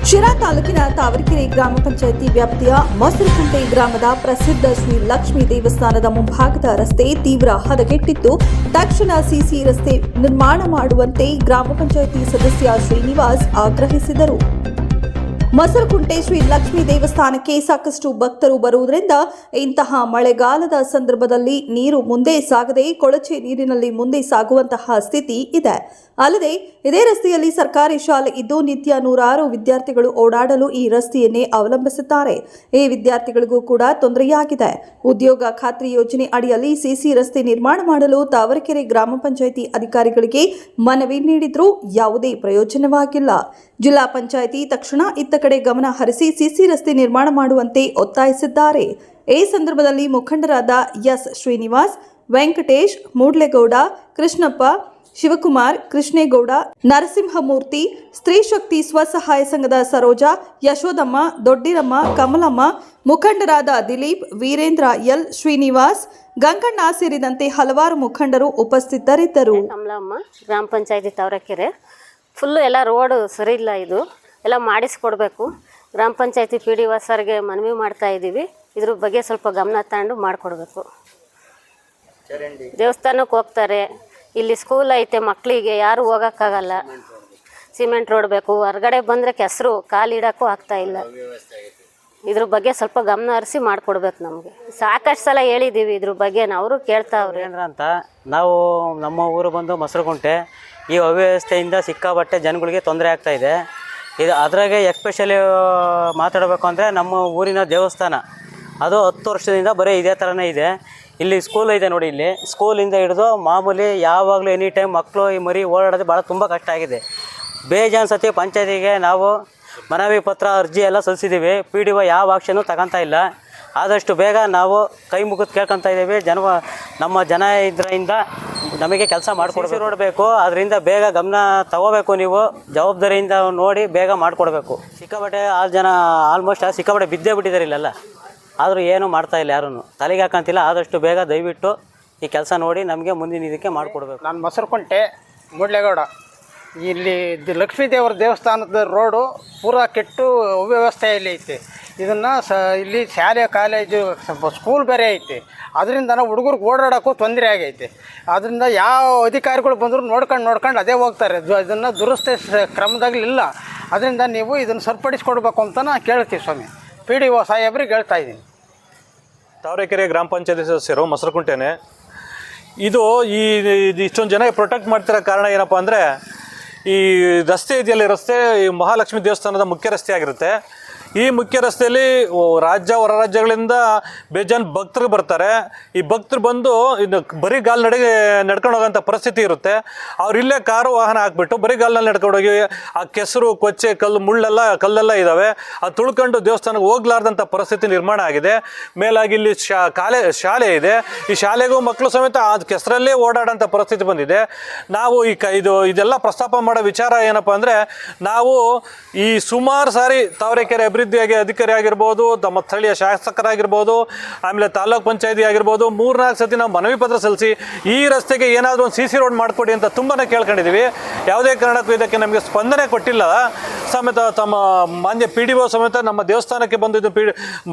ಶಿರಾ ತಾಲೂಕಿನ ತಾವರೆಕೆರೆ ಗ್ರಾಮ ಪಂಚಾಯಿತಿ ವ್ಯಾಪ್ತಿಯ ಮೊಸರುಕುಂಟೆ ಗ್ರಾಮದ ಪ್ರಸಿದ್ಧ ಶ್ರೀ ಲಕ್ಷ್ಮೀ ದೇವಸ್ಥಾನದ ಮುಂಭಾಗದ ರಸ್ತೆ ತೀವ್ರ ಹದಗೆಟ್ಟಿದ್ದು, ತಕ್ಷಣ ಸಿಸಿ ರಸ್ತೆ ನಿರ್ಮಾಣ ಮಾಡುವಂತೆ ಗ್ರಾಮ ಪಂಚಾಯಿತಿ ಸದಸ್ಯ ಶ್ರೀನಿವಾಸ್ ಆಗ್ರಹಿಸಿದರು. ಮೊಸರುಕುಂಟೆ ಶ್ರೀ ಲಕ್ಷ್ಮೀ ದೇವಸ್ಥಾನಕ್ಕೆ ಸಾಕಷ್ಟು ಭಕ್ತರು ಬರುವುದರಿಂದ ಇಂತಹ ಮಳೆಗಾಲದ ಸಂದರ್ಭದಲ್ಲಿ ನೀರು ಮುಂದೆ ಸಾಗದೆ ಕೊಳಚೆ ನೀರಿನಲ್ಲಿ ಮುಂದೆ ಸಾಗುವಂತಹ ಸ್ಥಿತಿ ಇದೆ. ಅಲ್ಲದೆ ಇದೇ ರಸ್ತೆಯಲ್ಲಿ ಸರ್ಕಾರಿ ಶಾಲೆ ಇದ್ದು ನಿತ್ಯ ನೂರಾರು ವಿದ್ಯಾರ್ಥಿಗಳು ಓಡಾಡಲು ಈ ರಸ್ತೆಯನ್ನೇ ಅವಲಂಬಿಸುತ್ತಾರೆ. ಈ ವಿದ್ಯಾರ್ಥಿಗಳಿಗೂ ಕೂಡ ತೊಂದರೆಯಾಗಿದೆ. ಉದ್ಯೋಗ ಖಾತ್ರಿ ಯೋಜನೆ ಅಡಿಯಲ್ಲಿ ಸಿಸಿ ರಸ್ತೆ ನಿರ್ಮಾಣ ಮಾಡಲು ತಾವರೆಕೆರೆ ಗ್ರಾಮ ಪಂಚಾಯಿತಿ ಅಧಿಕಾರಿಗಳಿಗೆ ಮನವಿ ನೀಡಿದ್ರೂ ಯಾವುದೇ ಪ್ರಯೋಜನವಾಗಿಲ್ಲ. ಜಿಲ್ಲಾ ಪಂಚಾಯಿತಿ ತಕ್ಷಣ ಇತ್ತ ಕಡೆ ಗಮನ ಹರಿಸಿ ಸಿಸಿ ರಸ್ತೆ ನಿರ್ಮಾಣ ಮಾಡುವಂತೆ ಒತ್ತಾಯಿಸಿದ್ದಾರೆ. ಈ ಸಂದರ್ಭದಲ್ಲಿ ಮುಖಂಡರಾದ ಎಸ್ ಶ್ರೀನಿವಾಸ್, ವೆಂಕಟೇಶ್, ಮೂಡ್ಲೇಗೌಡ, ಕೃಷ್ಣಪ್ಪ, ಶಿವಕುಮಾರ್, ಕೃಷ್ಣೇಗೌಡ, ನರಸಿಂಹಮೂರ್ತಿ, ಸ್ತ್ರೀ ಶಕ್ತಿ ಸ್ವಸಹಾಯ ಸಂಘದ ಸರೋಜಾ, ಯಶೋದಮ್ಮ, ದೊಡ್ಡಿರಮ್ಮ, ಕಮಲಮ್ಮ, ಮುಖಂಡರಾದ ದಿಲೀಪ್, ವೀರೇಂದ್ರ ಎಲ್, ಶ್ರೀನಿವಾಸ್, ಗಂಗಣ್ಣ ಸೇರಿದಂತೆ ಹಲವಾರು ಮುಖಂಡರು ಉಪಸ್ಥಿತರಿದ್ದರು. ಕಮಲಮ್ಮ, ಗ್ರಾಮ ಪಂಚಾಯತಿ ತಾವರೆಕೆರೆ ಫುಲ್ಲು ಎಲ್ಲ ರೋಡು ಸರಿ ಇಲ್ಲ, ಇದು ಎಲ್ಲ ಮಾಡಿಸ್ಕೊಡ್ಬೇಕು. ಗ್ರಾಮ ಪಂಚಾಯತಿ PDO ಸರ್ಗೆ ಮನವಿ ಮಾಡ್ತಾ ಇದ್ದೀವಿ. ಇದ್ರ ಬಗ್ಗೆ ಸ್ವಲ್ಪ ಗಮನ ತಗೊಂಡು ಮಾಡಿಕೊಡ್ಬೇಕು. ದೇವಸ್ಥಾನಕ್ಕೆ ಹೋಗ್ತಾರೆ, ಇಲ್ಲಿ ಸ್ಕೂಲ್ ಐತೆ, ಮಕ್ಕಳಿಗೆ ಯಾರು ಹೋಗೋಕ್ಕಾಗಲ್ಲ. ಸಿಮೆಂಟ್ ರೋಡ್ ಬೇಕು, ಹೊರಗಡೆ ಬಂದರೆ ಕೆಸರು ಕಾಲಿಡೋಕ್ಕೂ ಆಗ್ತಾಯಿಲ್ಲ. ಇದ್ರ ಬಗ್ಗೆ ಸ್ವಲ್ಪ ಗಮನ ಹರಿಸಿ ಮಾಡಿಕೊಡ್ಬೇಕು. ನಮಗೆ ಸಾಕಷ್ಟು ಸಲ ಹೇಳಿದ್ದೀವಿ ಇದ್ರ ಬಗ್ಗೆ, ಅವರು ಕೇಳ್ತಾವ್ರೆ. ಅಂತ ನಾವು ನಮ್ಮ ಊರು ಬಂದು ಮೊಸರುಕುಂಟೆ, ಈ ಅವ್ಯವಸ್ಥೆಯಿಂದ ಸಿಕ್ಕಾಪಟ್ಟೆ ಜನಗಳಿಗೆ ತೊಂದರೆ ಆಗ್ತಾಯಿದೆ. ಇದು ಅದ್ರಾಗೆ ಎಸ್ಪೆಷಲಿ ಮಾತಾಡಬೇಕು ಅಂದರೆ ನಮ್ಮ ಊರಿನ ದೇವಸ್ಥಾನ ಅದು 10 ವರ್ಷದಿಂದ ಬರೀ ಇದೇ ಥರನೇ ಇದೆ. ಇಲ್ಲಿ ಸ್ಕೂಲ್ ಇದೆ ನೋಡಿ, ಇಲ್ಲಿ ಸ್ಕೂಲಿಂದ ಹಿಡಿದು ಮಾಮೂಲಿ ಯಾವಾಗಲೂ ಎನಿ ಟೈಮ್ ಮಕ್ಕಳು ಈ ಮರಿ ಓಡಾಡೋದು ಭಾಳ ತುಂಬ ಕಷ್ಟ ಆಗಿದೆ. ಬೇಜಾನ್ ಸತಿ ಪಂಚಾಯತಿಗೆ ನಾವು ಮನವಿ ಪತ್ರ ಅರ್ಜಿ ಎಲ್ಲ ಸಲ್ಲಿಸಿದ್ದೀವಿ. PDO ಯಾವ ಆಕ್ಷನ್ನು ತಗೊತಾ ಇಲ್ಲ. ಆದಷ್ಟು ಬೇಗ ನಾವು ಕೈ ಮುಗಿದು ಕೇಳ್ಕೊತಾ ಇದ್ದೀವಿ. ನಮ್ಮ ಜನ ಇದರಿಂದ ನಮಗೆ ಕೆಲಸ ಮಾಡಿಕೊಡ್ಬೇಕು. ನೋಡಬೇಕು, ಅದರಿಂದ ಬೇಗ ಗಮನ ತಗೋಬೇಕು. ನೀವು ಜವಾಬ್ದಾರಿಯಿಂದ ನೋಡಿ ಬೇಗ ಮಾಡಿಕೊಡ್ಬೇಕು. ಸಿಕ್ಕಾಪಟ್ಟೆ ಆಲ್ಮೋಸ್ಟ್ ಸಿಕ್ಕಾಪಟ್ಟೆ ಬಿದ್ದೇ ಬಿಟ್ಟಿದ್ದಾರೆ ಇಲ್ಲೆಲ್ಲ. ಆದರೂ ಏನೂ ಮಾಡ್ತಾಯಿಲ್ಲ, ಯಾರೂ ತಲೆಗೆ ಹಾಕಂತಿಲ್ಲ. ಆದಷ್ಟು ಬೇಗ ದಯವಿಟ್ಟು ಈ ಕೆಲಸ ನೋಡಿ ನಮಗೆ ಮುಂದಿನ ಇದಕ್ಕೆ ಮಾಡಿಕೊಡ್ಬೇಕು. ನಾನು ಮೊಸರುಕುಂಟೆ ಮೂಡ್ಲೇಗೌಡ. ಇಲ್ಲಿ ಲಕ್ಷ್ಮೀ ದೇವರ ದೇವಸ್ಥಾನದ ರೋಡು ಪೂರಾ ಕೆಟ್ಟು ಅವ್ಯವಸ್ಥೆಯಲ್ಲಿ ಐತೆ. ಇದನ್ನು ಇಲ್ಲಿ ಶಾಲೆ ಕಾಲೇಜು ಸ್ಕೂಲ್ ಬೇರೆ ಐತೆ. ಅದರಿಂದ ಹುಡುಗರಿಗೆ ಓಡಾಡೋಕ್ಕೂ ತೊಂದರೆ ಆಗೈತೆ. ಅದರಿಂದ ಯಾವ ಅಧಿಕಾರಿಗಳು ಬಂದರೂ ನೋಡ್ಕೊಂಡು ಅದೇ ಹೋಗ್ತಾರೆ. ಇದನ್ನು ದುರಸ್ತಿ ಕ್ರಮದಾಗಲಿಲ್ಲ. ಅದರಿಂದ ನೀವು ಇದನ್ನು ಸರಿಪಡಿಸ್ಕೊಡ್ಬೇಕು ಅಂತ ನಾನು ಕೇಳ್ತೀವಿ ಸ್ವಾಮಿ. PDO ಸಾಹೇಬ್ರಿಗೆ ಹೇಳ್ತಾ ಇದ್ದೀನಿ. ತಾವರೆಕೆರೆ ಗ್ರಾಮ ಪಂಚಾಯತಿ ಸದಸ್ಯರು ಮೊಸರುಕುಂಟೆನೆ. ಇದು ಇಷ್ಟೊಂದು ಜನ ಪ್ರೊಟೆಕ್ಟ್ ಮಾಡ್ತಿರೋ ಕಾರಣ ಏನಪ್ಪ ಅಂದರೆ, ಈ ರಸ್ತೆ ಇದೆಯಲ್ಲ, ರಸ್ತೆ ಈ ಮಹಾಲಕ್ಷ್ಮಿ ದೇವಸ್ಥಾನದ ಮುಖ್ಯ ರಸ್ತೆ ಆಗಿರುತ್ತೆ. ಈ ಮುಖ್ಯ ರಸ್ತೆಯಲ್ಲಿ ರಾಜ್ಯ ಹೊರ ರಾಜ್ಯಗಳಿಂದ ಬೇಜಾನ್ ಭಕ್ತರು ಬರ್ತಾರೆ. ಈ ಭಕ್ತರು ಬಂದು ಇನ್ನು ಬರೀ ನಡ್ಕೊಂಡು ಹೋಗೋಂಥ ಪರಿಸ್ಥಿತಿ ಇರುತ್ತೆ. ಅವ್ರು ಇಲ್ಲೇ ಕಾರು ವಾಹನ ಹಾಕ್ಬಿಟ್ಟು ಬರೀ ಗಾಲಿನಲ್ಲಿ ನಡ್ಕೊಂಡೋಗಿ ಆ ಕೆಸರು, ಕೊಚ್ಚೆ, ಕಲ್ಲೆಲ್ಲ ಇದ್ದಾವೆ. ಅದು ತುಳ್ಕೊಂಡು ದೇವಸ್ಥಾನಕ್ಕೆ ಹೋಗ್ಲಾರ್ದಂಥ ಪರಿಸ್ಥಿತಿ ನಿರ್ಮಾಣ ಆಗಿದೆ. ಮೇಲಾಗಿ ಇಲ್ಲಿ ಶಾಲೆ ಇದೆ. ಈ ಶಾಲೆಗೂ ಮಕ್ಕಳು ಸಮೇತ ಆ ಕೆಸರಲ್ಲೇ ಓಡಾಡೋಂಥ ಪರಿಸ್ಥಿತಿ ಬಂದಿದೆ. ನಾವು ಇದೆಲ್ಲ ಪ್ರಸ್ತಾಪ ಮಾಡೋ ವಿಚಾರ ಏನಪ್ಪ ಅಂದರೆ, ನಾವು ಈ ಸುಮಾರು ಸಾರಿ ತಾವರೆಕೆರೆ ಅಭಿವೃದ್ಧಿಯಾಗಿ ಅಧಿಕಾರಿ ಆಗಿರ್ಬೋದು, ನಮ್ಮ ಸ್ಥಳೀಯ ಶಾಸಕರಾಗಿರ್ಬೋದು, ಆಮೇಲೆ ತಾಲೂಕ್ ಪಂಚಾಯತಿ ಆಗಿರ್ಬೋದು, 3-4 ಸತಿ ನಾವು ಮನವಿ ಪತ್ರ ಸಲ್ಲಿಸಿ ಈ ರಸ್ತೆಗೆ ಏನಾದರೂ ಒಂದು CC ರೋಡ್ ಮಾಡಿಕೊಡಿ ಅಂತ ತುಂಬಾ ಕೇಳ್ಕೊಂಡಿದ್ದೀವಿ. ಯಾವುದೇ ಕಾರಣಕ್ಕೂ ಇದಕ್ಕೆ ನಮಗೆ ಸ್ಪಂದನೆ ಕೊಟ್ಟಿಲ್ಲ. ಸಮೇತ ತಮ್ಮ ಮಾನ್ಯ PDO ಸಮೇತ ನಮ್ಮ ದೇವಸ್ಥಾನಕ್ಕೆ ಬಂದು ಇದು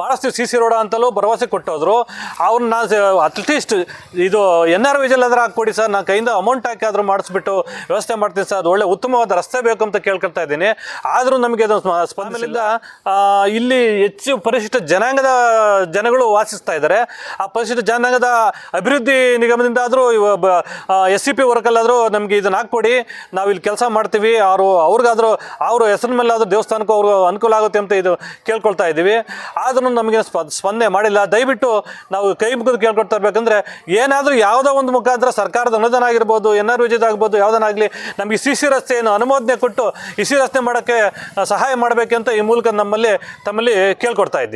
ಮಾಡಿಸ್ತೀವಿ CC ರೋಡ್ ಅಂತಲೂ ಭರವಸೆ ಕೊಟ್ಟೋದ್ರು. ಅವ್ರನ್ನ ಅಟ್ಲೀಸ್ಟ್ ಇದು NRVJ ಆದರೂ ಹಾಕ್ಕೊಡಿ ಸರ್, ನಾನು ಕೈಯಿಂದ ಅಮೌಂಟ್ ಹಾಕಿ ಆದರೂ ಮಾಡಿಸ್ಬಿಟ್ಟು ವ್ಯವಸ್ಥೆ ಮಾಡ್ತೀನಿ ಸರ್, ಅದು ಒಳ್ಳೆ ಉತ್ತಮವಾದ ರಸ್ತೆ ಬೇಕು ಅಂತ ಕೇಳ್ಕೊಳ್ತಾ ಇದ್ದೀನಿ. ಆದರೂ ನಮಗೆ ಅದು ಸ್ಪಂದನೆಯಿಂದ ಇಲ್ಲಿ ಹೆಚ್ಚು ಪರಿಶಿಷ್ಟ ಜನಾಂಗದ ಜನಗಳು ವಾಸಿಸ್ತಾ ಇದ್ದಾರೆ. ಆ ಪರಿಶಿಷ್ಟ ಜನಾಂಗದ ಅಭಿವೃದ್ಧಿ ನಿಗಮದಿಂದ ಆದರೂ SCP ವರ್ಕಲ್ಲಾದರೂ ನಮಗೆ ಇದನ್ನು ಹಾಕ್ಕೊಡಿ, ನಾವು ಇಲ್ಲಿ ಕೆಲಸ ಮಾಡ್ತೀವಿ, ಅವ್ರಿಗಾದರೂ ಅವ್ರ ಹೆಸರಿನ ಮೇಲೆ ಆದರೂ ದೇವಸ್ಥಾನಕ್ಕೂ ಅವ್ರಿಗೆ ಅನುಕೂಲ ಆಗುತ್ತೆ ಅಂತ ಇದು ಕೇಳ್ಕೊಳ್ತಾ ಇದ್ದೀವಿ. ಆದರೂ ನಮಗೆ ಸ್ಪಂದನೆ ಮಾಡಿಲ್ಲ. ದಯವಿಟ್ಟು ನಾವು ಕೈ ಮುಗಿದು ಕೇಳ್ಕೊಳ್ತಾ ಇರಬೇಕಂದ್ರೆ, ಏನಾದರೂ ಯಾವುದೋ ಒಂದು ಮುಖಾಂತರ ಸರ್ಕಾರದ ಅನುದಾನ ಆಗಿರ್ಬೋದು, NRVJ ಆಗ್ಬೋದು, ಯಾವುದನ್ನಾಗಲಿ ನಮಗೆ CC ರಸ್ತೆಯನ್ನು ಅನುಮೋದನೆ ಕೊಟ್ಟು CC ರಸ್ತೆ ಮಾಡೋಕ್ಕೆ ಸಹಾಯ ಮಾಡಬೇಕಂತ ಈ ಮೂಲಕ ತಮ್ಮಲ್ಲಿ ಕೇಳ್ಕೊಡ್ತಾ ಇದ್ದೀನಿ.